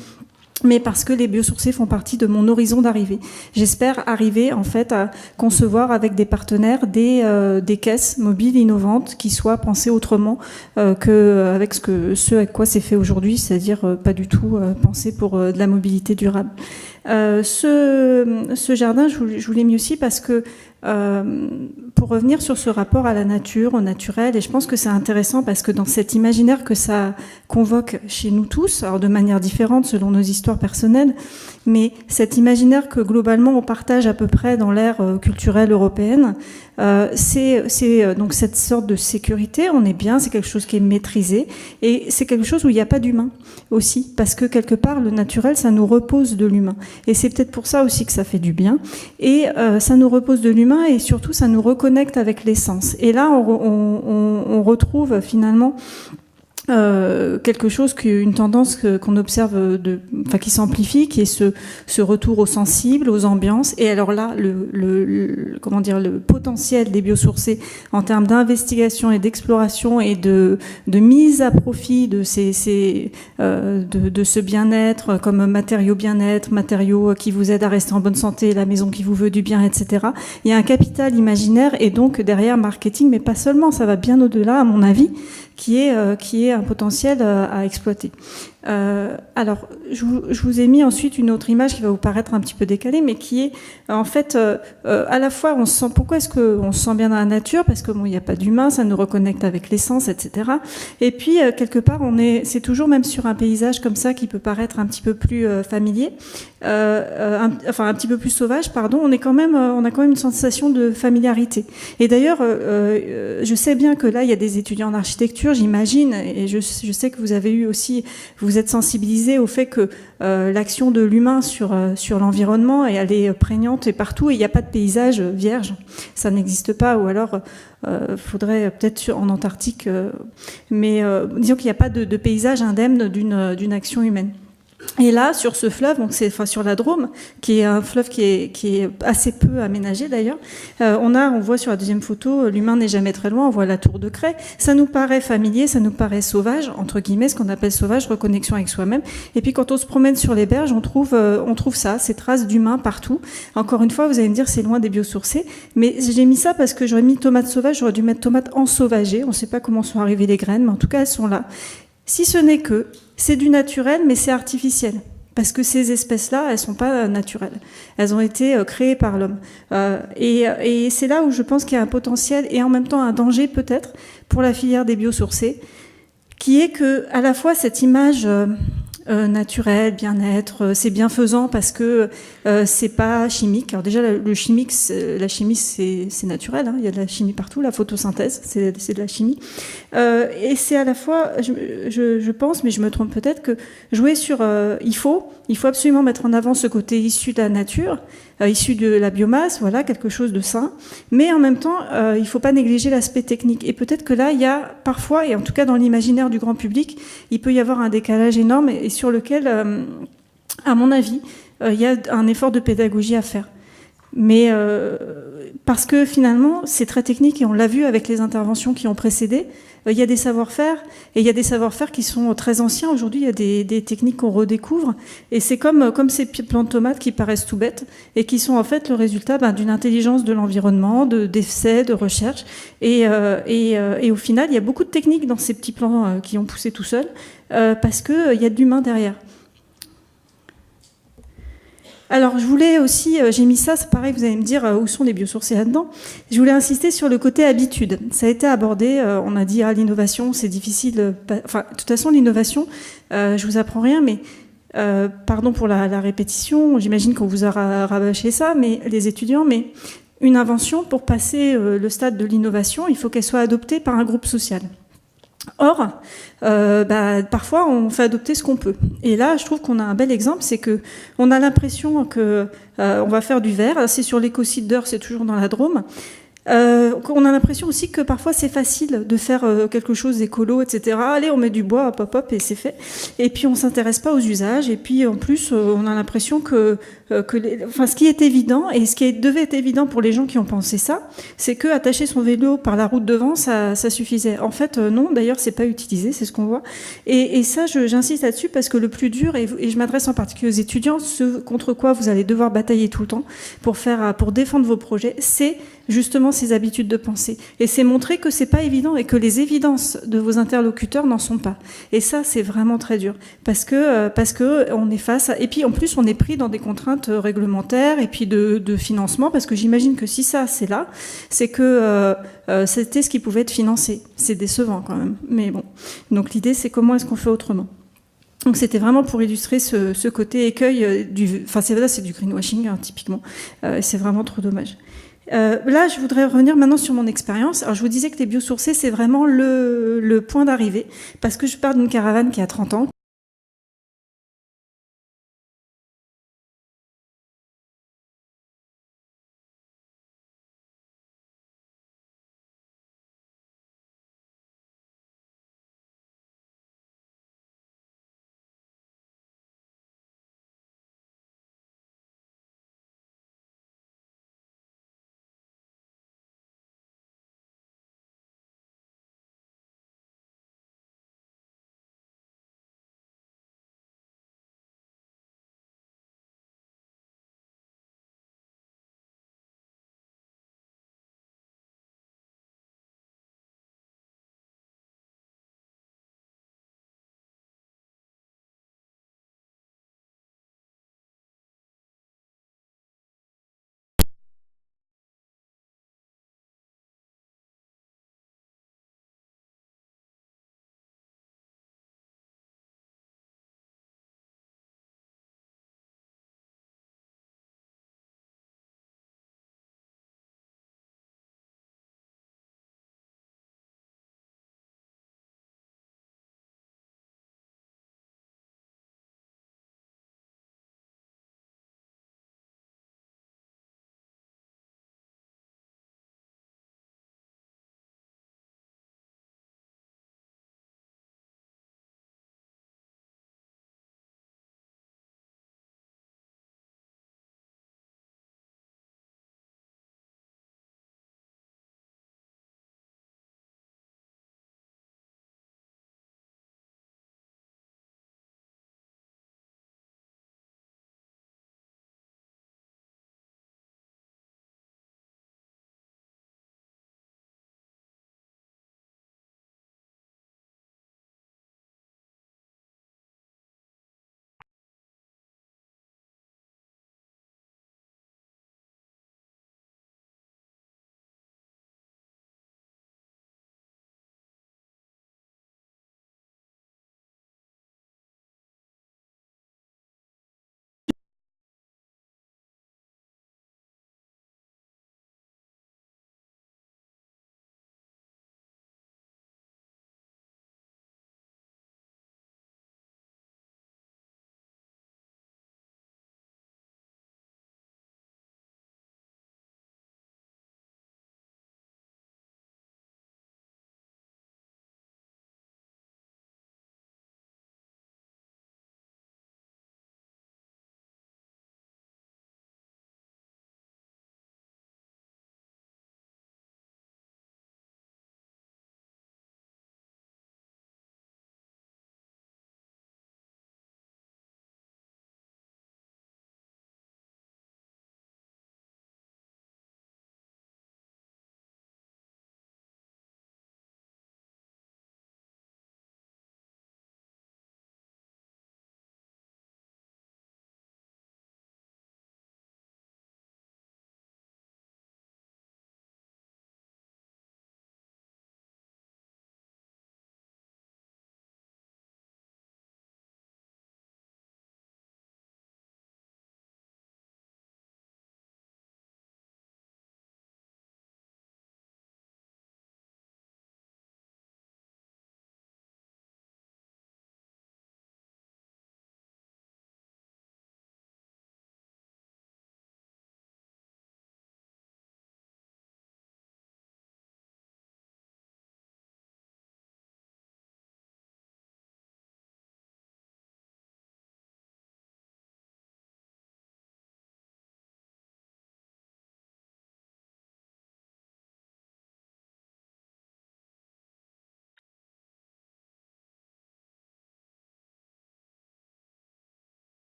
mais parce que les biosourcés font partie de mon horizon d'arrivée. J'espère arriver en fait à concevoir avec des partenaires des caisses mobiles innovantes qui soient pensées autrement qu'avec ce à quoi c'est fait aujourd'hui, c'est-à-dire pas du tout pensé pour de la mobilité durable. Ce jardin, je vous l'ai mis aussi parce que pour revenir sur ce rapport à la nature, au naturel, et je pense que c'est intéressant parce que dans cet imaginaire que ça convoque chez nous tous, alors de manière différente selon nos histoires personnelles, mais cet imaginaire que globalement on partage à peu près dans l'ère culturelle européenne, c'est donc cette sorte de sécurité, on est bien, c'est quelque chose qui est maîtrisé, et c'est quelque chose où il n'y a pas d'humain aussi, parce que quelque part le naturel ça nous repose de l'humain, et c'est peut-être pour ça aussi que ça fait du bien, et ça nous repose de l'humain, et surtout ça nous reconnecte avec l'essence. Et là on retrouve finalement quelque chose, une tendance qu'on observe, qui s'amplifie, qui est ce retour aux sensibles, aux ambiances. Et alors là, le potentiel des biosourcés en termes d'investigation et d'exploration et de mise à profit de ce bien-être comme matériaux bien-être, matériaux qui vous aident à rester en bonne santé, la maison qui vous veut du bien, etc. Il y a un capital imaginaire et donc derrière marketing, mais pas seulement, ça va bien au-delà, à mon avis, qui est un potentiel à exploiter. Alors, je vous ai mis ensuite une autre image qui va vous paraître un petit peu décalée, mais qui est en fait à la fois on se sent. Pourquoi est-ce qu'on se sent bien dans la nature? Parce que bon, il n'y a pas d'humain, ça nous reconnecte avec l'essence, etc. Et puis quelque part, c'est toujours même sur un paysage comme ça qui peut paraître un petit peu plus familier, un petit peu plus sauvage, pardon. On a quand même une sensation de familiarité. Et d'ailleurs, je sais bien que là, il y a des étudiants en architecture, j'imagine, et je sais que vous avez eu aussi, vous êtes sensibilisés au fait que l'action de l'humain sur l'environnement, elle est prégnante et partout, et il n'y a pas de paysage vierge, ça n'existe pas, ou alors faudrait peut-être en Antarctique, mais disons qu'il n'y a pas de paysage indemne d'une action humaine. Et là, sur ce fleuve, donc sur la Drôme, qui est un fleuve qui est assez peu aménagé d'ailleurs, on voit sur la deuxième photo, l'humain n'est jamais très loin, on voit la tour de Craie. Ça nous paraît familier, ça nous paraît sauvage, entre guillemets, ce qu'on appelle sauvage, reconnexion avec soi-même. Et puis quand on se promène sur les berges, on trouve ça, ces traces d'humains partout. Encore une fois, vous allez me dire, c'est loin des biosourcés, mais j'ai mis ça parce que j'aurais mis tomates sauvages, j'aurais dû mettre tomates ensauvagées. On ne sait pas comment sont arrivées les graines, mais en tout cas, elles sont là. Si ce n'est que c'est du naturel, mais c'est artificiel. Parce que ces espèces-là, elles ne sont pas naturelles. Elles ont été créées par l'homme. Et c'est là où je pense qu'il y a un potentiel et en même temps un danger peut-être pour la filière des biosourcés, qui est que à la fois cette image naturelle, bien-être, c'est bienfaisant parce que c'est pas chimique. Alors déjà, la chimie, c'est naturel. Hein, il y a de la chimie partout. La photosynthèse, c'est de la chimie. Et c'est à la fois, je pense, mais je me trompe peut-être, que jouer sur... il faut absolument mettre en avant ce côté issu de la nature, issu de la biomasse, voilà, quelque chose de sain. Mais en même temps, il ne faut pas négliger l'aspect technique. Et peut-être que là, il y a parfois, et en tout cas dans l'imaginaire du grand public, il peut y avoir un décalage énorme et sur lequel, à mon avis, il y a un effort de pédagogie à faire. Mais parce que finalement, c'est très technique et on l'a vu avec les interventions qui ont précédé. Il y a des savoir-faire et il y a des savoir-faire qui sont très anciens. Aujourd'hui, il y a des techniques qu'on redécouvre et c'est comme ces plants de tomates qui paraissent tout bêtes et qui sont en fait le résultat d'une intelligence de l'environnement, d'essais, de recherche. Et au final, il y a beaucoup de techniques dans ces petits plants qui ont poussé tout seuls parce qu'il y a de l'humain derrière. Alors, je voulais aussi, j'ai mis ça, c'est pareil, vous allez me dire où sont les biosourcés là-dedans. Je voulais insister sur le côté habitude. Ça a été abordé, on a dit, l'innovation, c'est difficile. Enfin, de toute façon, l'innovation, je vous apprends rien, mais pardon pour la répétition, j'imagine qu'on vous a rabâché ça, mais les étudiants, mais une invention, pour passer le stade de l'innovation, il faut qu'elle soit adoptée par un groupe social. Or, parfois, on fait adopter ce qu'on peut. Et là, je trouve qu'on a un bel exemple, c'est que on a l'impression que on va faire du verre. C'est sur l'écosite d'Eure, c'est toujours dans la Drôme. On a l'impression aussi que parfois c'est facile de faire quelque chose d'écolo, etc. Allez, on met du bois, hop, hop, hop, et c'est fait. Et puis on s'intéresse pas aux usages. Et puis en plus, on a l'impression que ce qui est évident et ce qui devait être évident pour les gens qui ont pensé ça, c'est que attacher son vélo par la route devant, ça suffisait. En fait, non. D'ailleurs, c'est pas utilisé, c'est ce qu'on voit. Et ça, j'insiste là-dessus parce que le plus dur, et je m'adresse en particulier aux étudiants, ce contre quoi vous allez devoir batailler tout le temps pour défendre vos projets, c'est justement ces habitudes de pensée. Et c'est montrer que c'est pas évident et que les évidences de vos interlocuteurs n'en sont pas. Et ça, c'est vraiment très dur. Parce que on est face à... Et puis, en plus, on est pris dans des contraintes réglementaires et puis de financement, parce que j'imagine que si ça, c'est là, c'est que c'était ce qui pouvait être financé. C'est décevant, quand même. Mais bon. Donc, l'idée, c'est comment est-ce qu'on fait autrement. Donc c'était vraiment pour illustrer ce côté écueil c'est du greenwashing, hein, typiquement. C'est vraiment trop dommage. Là, je voudrais revenir maintenant sur mon expérience. Alors, je vous disais que les biosourcés, c'est vraiment le point d'arrivée, parce que je pars d'une caravane qui a 30 ans,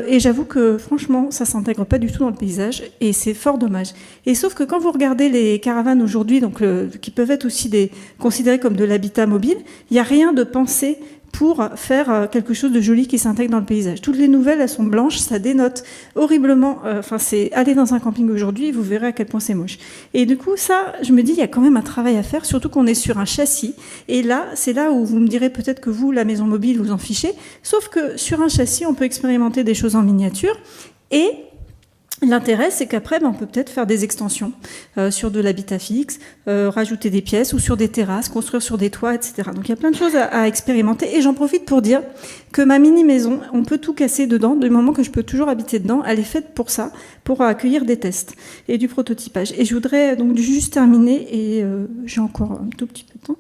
Et j'avoue que franchement, ça s'intègre pas du tout dans le paysage et c'est fort dommage. Et sauf que quand vous regardez les caravanes aujourd'hui, donc qui peuvent être aussi considérées comme de l'habitat mobile, il n'y a rien de pensé pour faire quelque chose de joli qui s'intègre dans le paysage. Toutes les nouvelles, elles sont blanches, ça dénote horriblement. Enfin, c'est aller dans un camping aujourd'hui, vous verrez à quel point c'est moche. Et du coup, ça, je me dis, il y a quand même un travail à faire, surtout qu'on est sur un châssis. Et là, c'est là où vous me direz peut-être que vous, la maison mobile, vous en fichez. Sauf que sur un châssis, on peut expérimenter des choses en miniature. Et l'intérêt, c'est qu'après, on peut peut-être faire des extensions sur de l'habitat fixe, rajouter des pièces ou sur des terrasses, construire sur des toits, etc. Donc il y a plein de choses à expérimenter. Et j'en profite pour dire que ma mini-maison, on peut tout casser dedans, du moment que je peux toujours habiter dedans. Elle est faite pour ça, pour accueillir des tests et du prototypage. Et je voudrais donc juste terminer, et j'ai encore un tout petit peu de temps,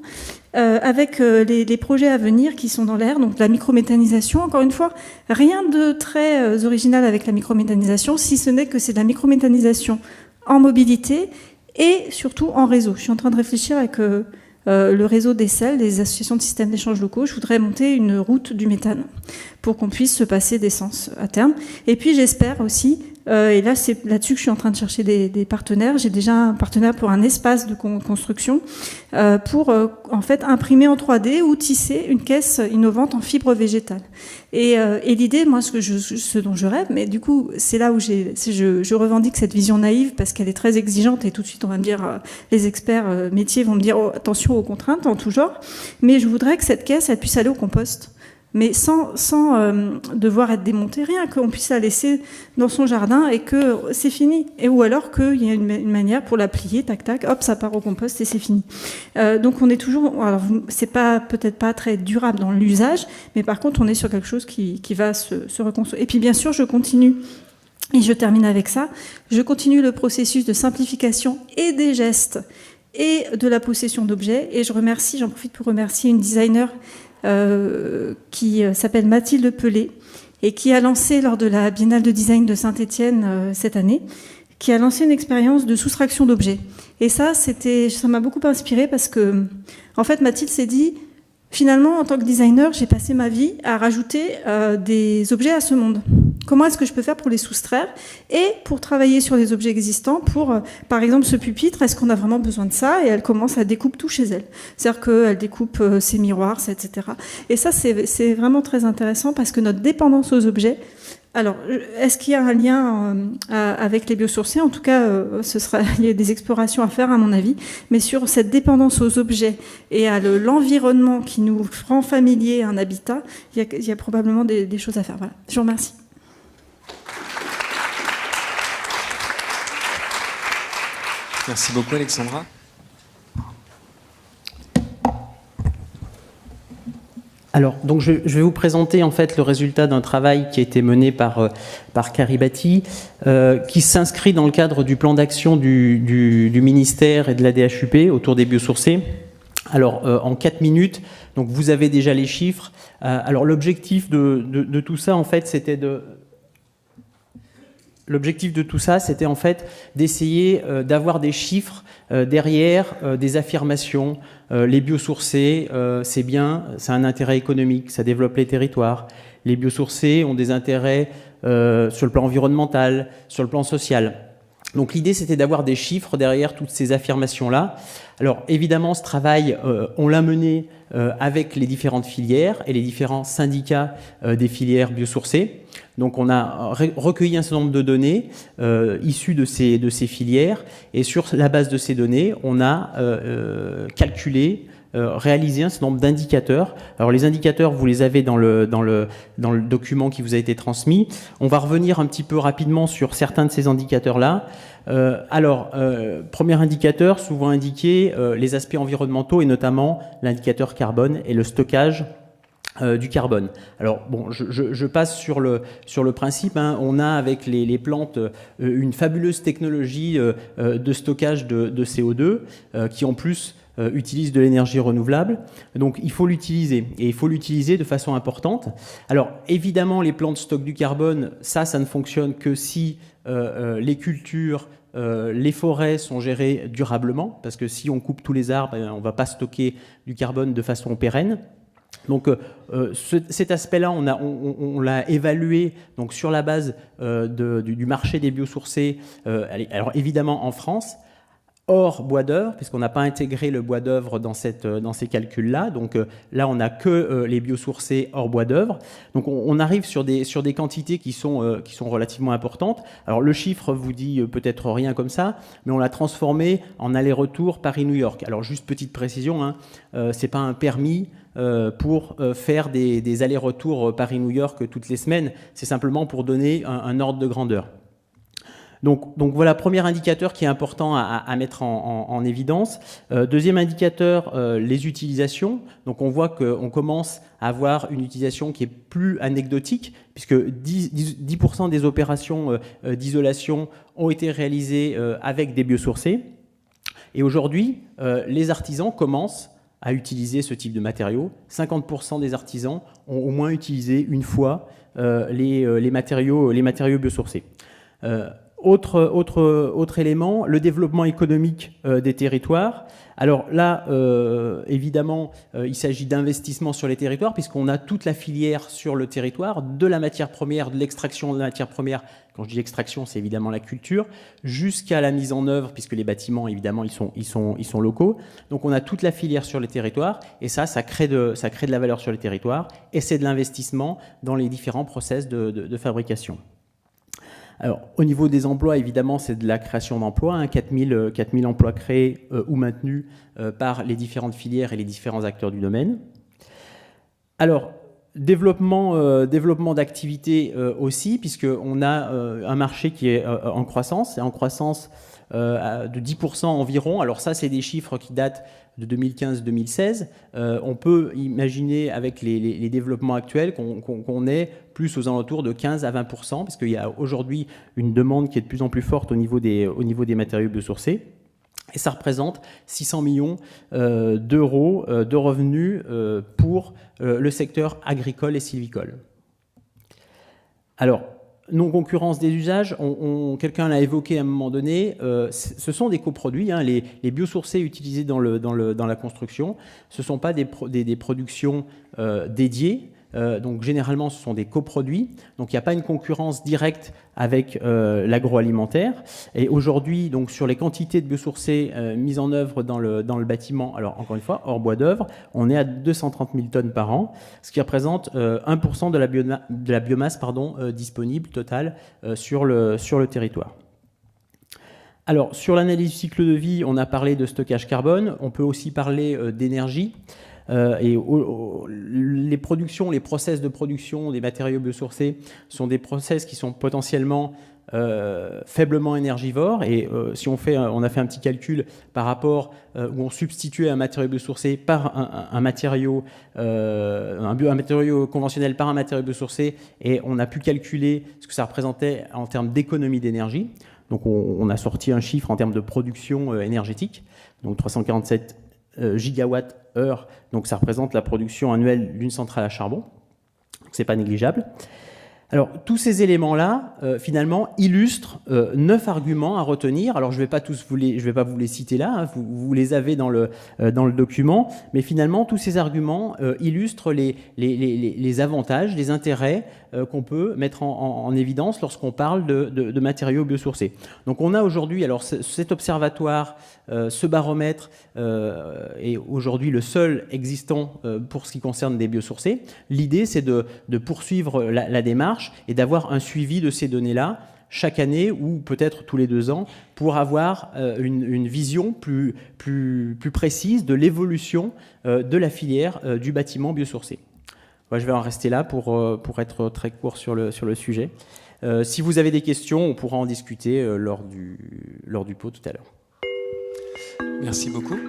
avec les projets à venir qui sont dans l'air, donc la microméthanisation. Encore une fois, rien de très original avec la microméthanisation, si ce n'est que c'est de la microméthanisation en mobilité et surtout en réseau. Je suis en train de réfléchir avec le réseau des SEL, des associations de systèmes d'échange locaux. Je voudrais monter une route du méthane pour qu'on puisse se passer d'essence à terme. Et puis j'espère aussi, et là c'est là-dessus que je suis en train de chercher des partenaires. J'ai déjà un partenaire pour un espace de construction pour en fait imprimer en 3D ou tisser une caisse innovante en fibre végétale. Et l'idée, moi, ce dont je rêve, mais du coup c'est là où je revendique cette vision naïve parce qu'elle est très exigeante et tout de suite on va me dire, les experts métiers vont me dire oh, attention aux contraintes en tout genre, mais je voudrais que cette caisse elle puisse aller au compost. Mais sans devoir être démontée, rien, qu'on puisse la laisser dans son jardin et que c'est fini. Et ou alors qu'il y a une manière pour la plier, tac tac, hop, ça part au compost et c'est fini. Donc on est toujours, alors c'est peut-être pas très durable dans l'usage, mais par contre on est sur quelque chose qui va se reconstruire. Et puis bien sûr je continue. Et je termine avec ça. Je continue le processus de simplification et des gestes et de la possession d'objets. Et j'en profite pour remercier une designer qui s'appelle Mathilde Pelé et qui a lancé lors de la Biennale de design de Saint-Étienne cette année, qui a lancé une expérience de soustraction d'objets. Et ça m'a beaucoup inspirée parce que, en fait, Mathilde s'est dit, finalement, en tant que designer, j'ai passé ma vie à rajouter des objets à ce monde. Comment est-ce que je peux faire pour les soustraire et pour travailler sur les objets existants pour, par exemple, ce pupitre, est-ce qu'on a vraiment besoin de ça? Et elle commence à découper tout chez elle. C'est-à-dire qu'elle découpe ses miroirs, etc. Et ça, c'est vraiment très intéressant parce que notre dépendance aux objets... Alors, est-ce qu'il y a un lien avec les biosourcés? En tout cas, il y a des explorations à faire, à mon avis. Mais sur cette dépendance aux objets et à l'environnement qui nous rend familier un habitat, il y a probablement des choses à faire. Voilà. Je vous remercie. Merci beaucoup, Alexandra. Alors, donc je vais vous présenter en fait le résultat d'un travail qui a été mené par Karibati, qui s'inscrit dans le cadre du plan d'action du ministère et de la DHUP autour des biosourcés. Alors, en 4 minutes, donc vous avez déjà les chiffres. Alors, l'objectif de tout ça, en fait, c'était en fait d'essayer d'avoir des chiffres derrière des affirmations. Les biosourcés, c'est bien, c'est un intérêt économique, ça développe les territoires. Les biosourcés ont des intérêts sur le plan environnemental, sur le plan social. Donc l'idée, c'était d'avoir des chiffres derrière toutes ces affirmations-là. Alors évidemment, ce travail, on l'a mené avec les différentes filières et les différents syndicats des filières biosourcées. Donc on a recueilli un certain nombre de données issues de ces filières et sur la base de ces données, on a calculé, réalisé un certain nombre d'indicateurs. Alors les indicateurs, vous les avez dans le document qui vous a été transmis. On va revenir un petit peu rapidement sur certains de ces indicateurs-là. Premier indicateur, souvent indiqué, les aspects environnementaux et notamment l'indicateur carbone et le stockage du carbone. Alors bon, je passe sur le principe. Hein. On a avec les plantes une fabuleuse technologie de stockage de CO2 qui en plus utilise de l'énergie renouvelable. Donc il faut l'utiliser et il faut l'utiliser de façon importante. Alors évidemment, les plantes stockent du carbone. Ça ne fonctionne que si les cultures, les forêts sont gérées durablement, parce que si on coupe tous les arbres, on ne va pas stocker du carbone de façon pérenne. Donc cet aspect-là, on l'a évalué donc, sur la base du marché des biosourcés, alors évidemment en France, hors bois d'œuvre, puisqu'on n'a pas intégré le bois d'œuvre dans ces calculs-là. Donc là, on n'a que les biosourcés hors bois d'œuvre. Donc on arrive sur des quantités qui sont relativement importantes. Alors le chiffre vous dit peut-être rien comme ça, mais on l'a transformé en aller-retour Paris-New York. Alors juste petite précision, hein, c'est pas un permis pour faire des allers-retours Paris-New York toutes les semaines. C'est simplement pour donner un ordre de grandeur. Donc voilà, premier indicateur qui est important à mettre en évidence. Deuxième indicateur, les utilisations. Donc on voit qu'on commence à avoir une utilisation qui est plus anecdotique, puisque 10% des opérations d'isolation ont été réalisées avec des biosourcés. Et aujourd'hui, les artisans commencent à utiliser ce type de matériaux. 50% des artisans ont au moins utilisé une fois les matériaux biosourcés. Autre élément, le développement économique des territoires. Alors là, évidemment, il s'agit d'investissement sur les territoires puisqu'on a toute la filière sur le territoire, de la matière première, de l'extraction de la matière première. Quand je dis extraction, c'est évidemment la culture, jusqu'à la mise en œuvre, puisque les bâtiments, évidemment, ils sont locaux. Donc on a toute la filière sur les territoires et ça crée de la valeur sur les territoires et c'est de l'investissement dans les différents process de fabrication. Alors, au niveau des emplois, évidemment, c'est de la création d'emplois, hein, 4000 emplois créés ou maintenus par les différentes filières et les différents acteurs du domaine. Alors, développement d'activité aussi, puisqu'on a un marché qui est en croissance, de 10% environ. Alors ça, c'est des chiffres qui datent de 2015-2016. On peut imaginer avec les développements actuels qu'on est plus aux alentours de 15 à 20%, parce qu'il y a aujourd'hui une demande qui est de plus en plus forte au niveau des matériaux biosourcés. Et ça représente 600 millions d'euros de revenus pour le secteur agricole et sylvicole. Alors, non-concurrence des usages, quelqu'un l'a évoqué à un moment donné, ce sont des coproduits, hein, les biosourcés utilisés dans la construction, ce ne sont pas des productions dédiées, donc généralement ce sont des coproduits, donc il n'y a pas une concurrence directe avec l'agroalimentaire. Et aujourd'hui, donc sur les quantités de biosourcés mises en œuvre dans le bâtiment, alors encore une fois, hors bois d'œuvre, on est à 230 000 tonnes par an, ce qui représente 1% de la biomasse disponible totale sur le territoire. Alors, sur l'analyse du cycle de vie, on a parlé de stockage carbone, on peut aussi parler d'énergie. Et les process de production des matériaux biosourcés sont des process qui sont potentiellement faiblement énergivores. Et si on a fait un petit calcul par rapport où on substituait un matériau biosourcé par un matériau conventionnel par un matériau biosourcé, et on a pu calculer ce que ça représentait en termes d'économie d'énergie. Donc on a sorti un chiffre en termes de production énergétique, donc 347 gigawatts-heure, donc ça représente la production annuelle d'une centrale à charbon, donc c'est pas négligeable. Alors tous ces éléments-là, finalement, illustrent 9 arguments à retenir. Alors je vais pas vous les citer là, hein, vous les avez dans le document, mais finalement tous ces arguments illustrent les avantages, les intérêts qu'on peut mettre en évidence lorsqu'on parle de matériaux biosourcés. Donc on a aujourd'hui, alors cet observatoire, ce baromètre est aujourd'hui le seul existant pour ce qui concerne des biosourcés. L'idée, c'est de poursuivre la démarche et d'avoir un suivi de ces données-là chaque année ou peut-être tous les 2 ans pour avoir une vision plus précise de l'évolution de la filière du bâtiment biosourcé. Moi, je vais en rester là pour être très court sur le sujet. Si vous avez des questions, on pourra en discuter lors du pot tout à l'heure. Merci beaucoup.